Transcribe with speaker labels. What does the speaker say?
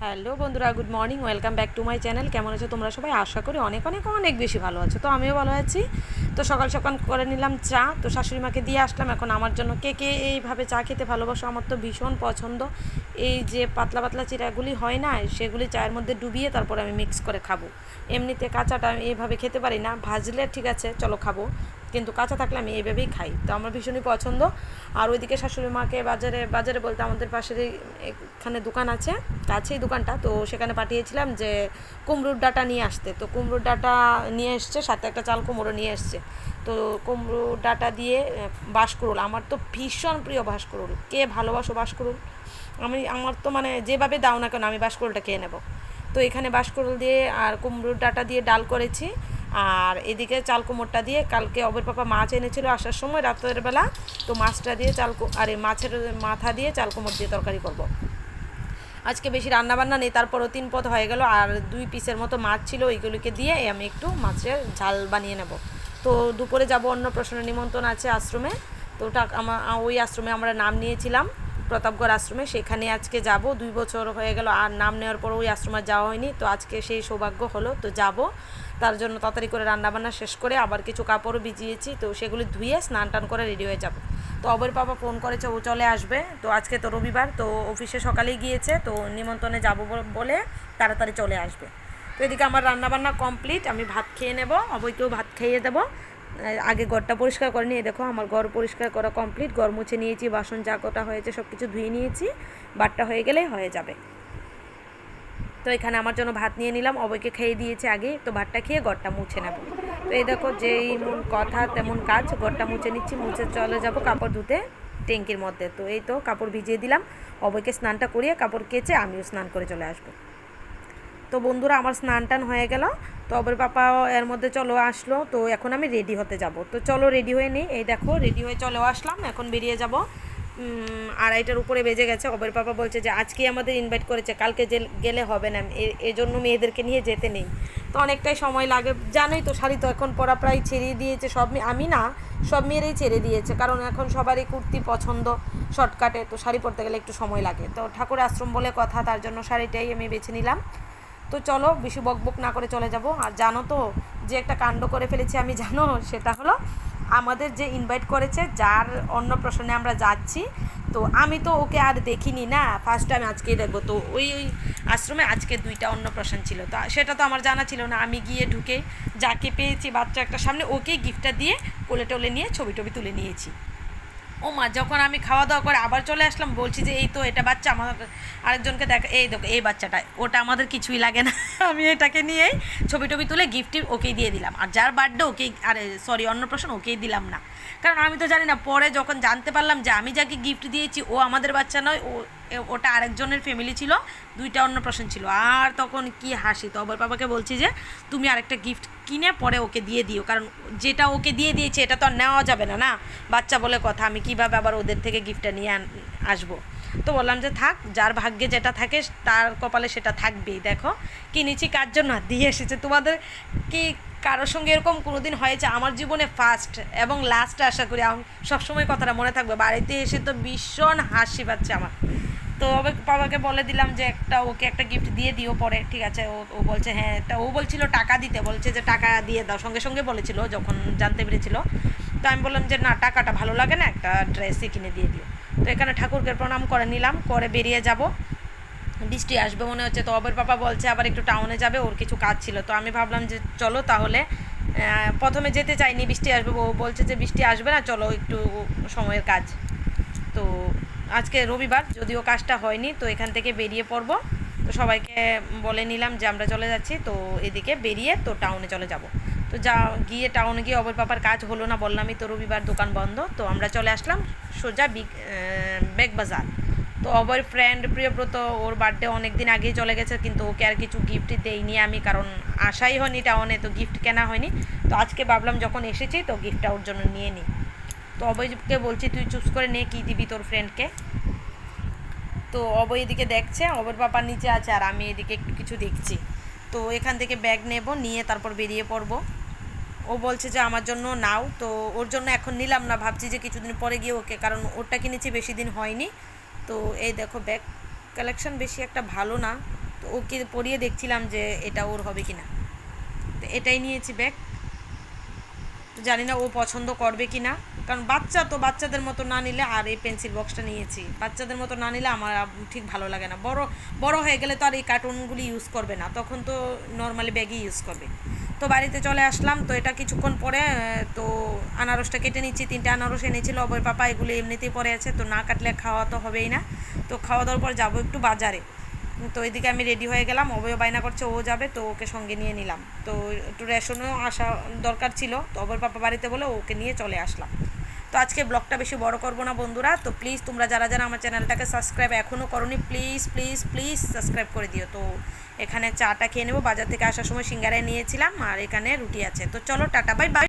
Speaker 1: Hello বন্ধুরা, good morning, welcome back to my channel. কেমন আছো তোমরা সবাই? আশা করি অনেক অনেক অনেক বেশি ভালো আছো। তো আমিও ভালো আছি। তো সকাল সকাল করে নিলাম চা। তো শাশুড়ি মাকে দিয়ে আসলাম। এখন আমার জন্য কে কে এইভাবে চা খেতে ভালোবাসো? আমার তো ভীষণ পছন্দ। এই যে পাতলা পাতলা চিরাগুলি হয় না, সেগুলি চায়ের মধ্যে ডুবিয়ে তারপরে আমি মিক্স করে খাবো। এমনিতে কাঁচাটা আমি এইভাবে খেতে পারি না। ভাজলে ঠিক আছে, চলো খাবো, কিন্তু কাঁচা থাকলে আমি এইভাবেই খাই। তো আমার ভীষণই পছন্দ। আর ওইদিকে শাশুড়ি মাকে বাজারে বাজারে বলতে আমাদের পাশেরই এখানে দোকান আছে, কাছেই দোকানটা, তো সেখানে পাঠিয়েছিলাম যে কুমড়োর ডাঁটা নিয়ে আসতে। তো কুমড়োর ডাঁটা নিয়ে এসছে, সাথে একটা চাল কুমড়ো নিয়ে এসছে। তো কুমড়োর ডাঁটা দিয়ে বাঁশকুড়ুল, আমার তো ভীষণ প্রিয় বাঁশকুড়ুল। কে ভালোবাসো বাঁশকুড়ুল? আমার তো মানে যেভাবে দাও না কেন আমি বাঁশকুড়ুলটা খেয়ে নেব। তো এখানে বাঁশকুড়ুল দিয়ে আর কুমড়োর ডাঁটা দিয়ে ডাল করেছি। আর এদিকে চাল কুমড়োটা দিয়ে কালকে অবের পাপা মাছ এনেছিল আসার সময় রাতের বেলা। তো মাছটা দিয়ে আরে মাছের মাথা দিয়ে চাল কুমড়ো দিয়ে তরকারি করব। আজকে বেশি রান্নাবান্না নেই, তারপরও 3 পদ হয়ে গেল। আর 2 পিসের মতো মাছ ছিল, ওইগুলিকে দিয়ে আমি একটু মাছের ঝাল বানিয়ে নেব। তো দুপুরে যাব, অন্নপ্রাশনের নিমন্ত্রণ আছে আশ্রমে। তো ওটা ওই আশ্রমে আমরা নাম নিয়েছিলাম, প্রতাপগড় আশ্রমে। সেখানে আজকে যাব। 2 বছর হয়ে গেল আর নাম নেওয়ার পর ওই আশ্রমে যাওয়া হয়নি। তো আজকে সেই সৌভাগ্য হলো, তো যাব। তার জন্য তাড়াতাড়ি করে রান্নাবান্না শেষ করে আবার কিছু কাপড়ও ভিজিয়েছি, তো সেগুলি ধুয়ে স্নান টান করে রেডি হয়ে যাব। তো অবের বাবা ফোন করেছে, ও চলে আসবে। তো আজকে তো রবিবার, তো অফিসে সকালেই গিয়েছে, তো নিমন্ত্রণে যাব বলে তাড়াতাড়ি চলে আসবে। তো এদিকে আমার রান্নাবান্না কমপ্লিট, আমি ভাত খেয়ে নেব, অবৈকেও ভাত খাইয়ে দেবো। আগে ঘরটা পরিষ্কার করে নিয়ে দেখো, আমার ঘর পরিষ্কার করা কমপ্লিট। ঘর মুছে নিয়েছি, বাসন যা কটা হয়েছে সব কিছু ধুয়ে নিয়েছি। বাটটা হয়ে গেলেই হয়ে যাবে। তো এখানে আমার জন্য ভাত নিয়ে নিলাম, অবৈকে খেয়ে দিয়েছে আগে, তো ভাতটা খেয়ে ঘরটা মুছে নেব। তো এই দেখো, যেই কথা তেমন কাজ, ঘরটা মুছে নিচ্ছি, মুছে চলে যাব কাপড় ধুতে ট্যাঙ্কির মধ্যে। তো এই তো কাপড় ভিজিয়ে দিলাম, অবৈকে স্নানটা করিয়ে কাপড় কেচে আমিও স্নান করে চলে আসবো। তো বন্ধুরা, আমার স্নান টান হয়ে গেল। তো অবের পাপাও এর মধ্যে চলো আসলো। তো এখন আমি রেডি হতে যাব। তো চলো রেডি হয়ে নিই। এই দেখো রেডি হয়ে চলেও আসলাম, এখন বেরিয়ে যাব। 2:30টার উপরে বেজে গেছে। অবের পাপা বলছে যে আজকেই আমাদের ইনভাইট করেছে, কালকে যে গেলে হবে না, এই জন্য মেয়েদেরকে নিয়ে যেতে নেই। তো অনেকটাই সময় লাগে, জানোই তো। শাড়ি তো এখন পরা প্রায় ছেড়ে দিয়েছে সব আমি না, সব মেয়েরাই ছেড়ে দিয়েছে, কারণ এখন সবারই কুর্তি পছন্দ শর্টকাটে। তো শাড়ি পরতে গেলে একটু সময় লাগে, তো ঠাকুর আশ্রম বলে কথা, তার জন্য শাড়িটাই আমি বেছে নিলাম। তো চলো বেশি বকবক না করে চলে যাব। আর জানো তো যে একটা কাণ্ড করে ফেলেছি আমি, জানো সেটা হলো আমাদের যে ইনভাইট করেছে, যার অন্নপ্রাশনে আমরা যাচ্ছি, তো আমি তো ওকে আর দেখিনি না, ফার্স্ট টাইম আজকেই দেখবো। তো ওই আশ্রমে আজকে 2টা অন্নপ্রাশন ছিল, তো সেটা তো আমার জানা ছিল না। আমি গিয়ে ঢুকে যাকে পেয়েছি বাচ্চা একটা সামনে, ওকেই গিফটটা দিয়ে কোলে টোলে নিয়ে ছবি টবি তুলে নিয়েছি। ও মা, যখন আমি খাওয়া দাওয়া করে আবার চলে আসলাম, বলছি যে এই তো এটা বাচ্চা, আমার আরেকজনকে দেখা, এই দেখো এই বাচ্চাটা, ওটা আমাদের কিছুই লাগে না। আমি এটাকে নিয়েই ছবি টবি তুলে গিফটটি ওকেই দিয়ে দিলাম। আর যার বার্থডে ওকেই, আরে সরি অন্নপ্রাশন, ওকেই দিলাম না, কারণ আমি তো জানি না। পরে যখন জানতে পারলাম যে আমি যাকে গিফট দিয়েছি ও আমাদের বাচ্চা নয়, ওটা আরেকজনের ফ্যামিলি ছিল, 2টা অন্নপ্রাশন ছিল। আর তখন কি হাসি। তো আবার বাবাকে বলছি যে তুমি আরেকটা গিফট কিনে পরে ওকে দিয়ে দিও, কারণ যেটা ওকে দিয়ে দিয়েছে এটা তো আর নেওয়া যাবে না, না বাচ্চা বলে কথা, আমি কীভাবে আবার ওদের থেকে গিফটটা নিয়ে আসবো। তো বললাম যে থাক, যার ভাগ্যে যেটা থাকে তার কপালে সেটা থাকবেই। দেখো কিনেছি কার জন্য, দিয়ে এসেছে। তোমাদের কি কারোর সঙ্গে এরকম কোনো দিন হয়েছে? আমার জীবনে ফার্স্ট এবং লাস্ট, আশা করি সবসময় কথাটা মনে থাকবে। বাড়িতে এসে তো ভীষণ হাসি পাচ্ছে আমার। তো বাবাকে বলে দিলাম যে ওকে একটা গিফট দিয়ে দিও পরে, ঠিক আছে। ও বলছে হ্যাঁ, ও বলছিল টাকা দিতে, বলছে যে টাকা দিয়ে দাও, সঙ্গে সঙ্গে বলেছিল যখন জানতে পেরেছিল। তো আমি বললাম যে না, টাকাটা ভালো লাগে না, একটা ড্রেসই কিনে দিয়ে দিও। তো এখানে ঠাকুরকে প্রণাম করে নিলাম, করে বেরিয়ে যাব। বৃষ্টি আসবে মনে হচ্ছে। তো অবের পাপা বলছে আবার একটু টাউনে যাবে, ওর কিছু কাজ ছিল। তো আমি ভাবলাম যে চলো তাহলে, প্রথমে যেতে চাইনি, বৃষ্টি আসবে, ও বলছে যে বৃষ্টি আসবে না, চলো একটু সময়ের কাজ। তো আজকে রবিবার, যদিও কাজটা হয়নি, তো এখান থেকে বেরিয়ে পড়ব। তো সবাইকে বলে নিলাম যে আমরা চলে যাচ্ছি। তো এদিকে বেরিয়ে তো টাউনে চলে যাব। তো গিয়ে টাউনে গিয়ে অবর পাপার কাজ হলো না, বললামই তো রবিবার দোকান বন্ধ। তো আমরা চলে আসলাম সোজা বেগ বাজার। তো অবর ফ্রেন্ড প্রিয়ব্রত, ওর বার্থডে অনেক দিন আগেই চলে গেছে, কিন্তু ওকে আর কিছু গিফট দেইনি আমি, কারণ আসাই হয়নি টাউনে, তো গিফট কেনা হয়নি। তো আজকে ভাবলাম যখন এসেছি তো গিফটটা ওর জন্য নিয়ে নিই। তো অবয়কে বলছি তুই চুজ করে নে কী দিবি তোর ফ্রেন্ডকে। তো অবয় এদিকে দেখছে, অবর পাপার নিচে আছে, আর আমি এদিকে একটু কিছু দেখছি। তো এখান থেকে ব্যাগ নেব, নিয়ে তারপর বেরিয়ে পড়ব। ও বলছে যে আমার জন্য নাও, তো ওর জন্য এখন নিলাম না, ভাবছি যে কিছুদিন পরে গিয়ে ওকে, কারণ ওরটা কিনেছি বেশি দিন হয়নি। তো এই দেখো ব্যাগ কালেকশন বেশি একটা ভালো না, তো ওকে পরিয়ে দেখছিলাম যে এটা ওর হবে কি না। তো এটাই নিয়েছি ব্যাগ। তো জানি না ও পছন্দ করবে কি না, কারণ বাচ্চা তো বাচ্চাদের মতো না নিলে, আর এই পেন্সিল বক্সটা নিয়েছি বাচ্চাদের মতো না নিলে আমার ঠিক ভালো লাগে না। বড় বড় হয়ে গেলে তো আর এই কার্টুনগুলি ইউজ করবে না, তখন তো নর্মালি ব্যাগই ইউজ করবে। তো বাড়িতে চলে আসলাম। তো এটা কিছুক্ষণ পরে তো আনারসটা কেটে নিচ্ছি। 3টে আনারস এনেছিল অভয় পাপা, এগুলো এমনিতেই পড়ে আছে, তো না কাটলে খাওয়া তো হবেই না। তো খাওয়া দাওয়ার পর যাবো একটু বাজারে। তো এদিকে আমি রেডি হয়ে গেলাম, অভয় বায়না করছে ও যাবে, তো ওকে সঙ্গে নিয়ে নিলাম। তো একটু রেশনও আসা দরকার ছিল, তো অভয় পাপা বাড়িতে বলে ওকে নিয়ে চলে আসলাম। তো আজকে ব্লগটা বেশি বড় করবো না বন্ধুরা। তো প্লিজ তোমরা যারা যারা আমার চ্যানেলটাকে সাবস্ক্রাইব এখনও করোনি, প্লিজ প্লিজ প্লিজ সাবস্ক্রাইব করে দিও। তো এখানে চাটা খেয়ে নেবো, বাজার থেকে আসার সময় সিঙ্গারায় নিয়েছিলাম, আর এখানে রুটি আছে। তো চলো টাটা, বাই বাই।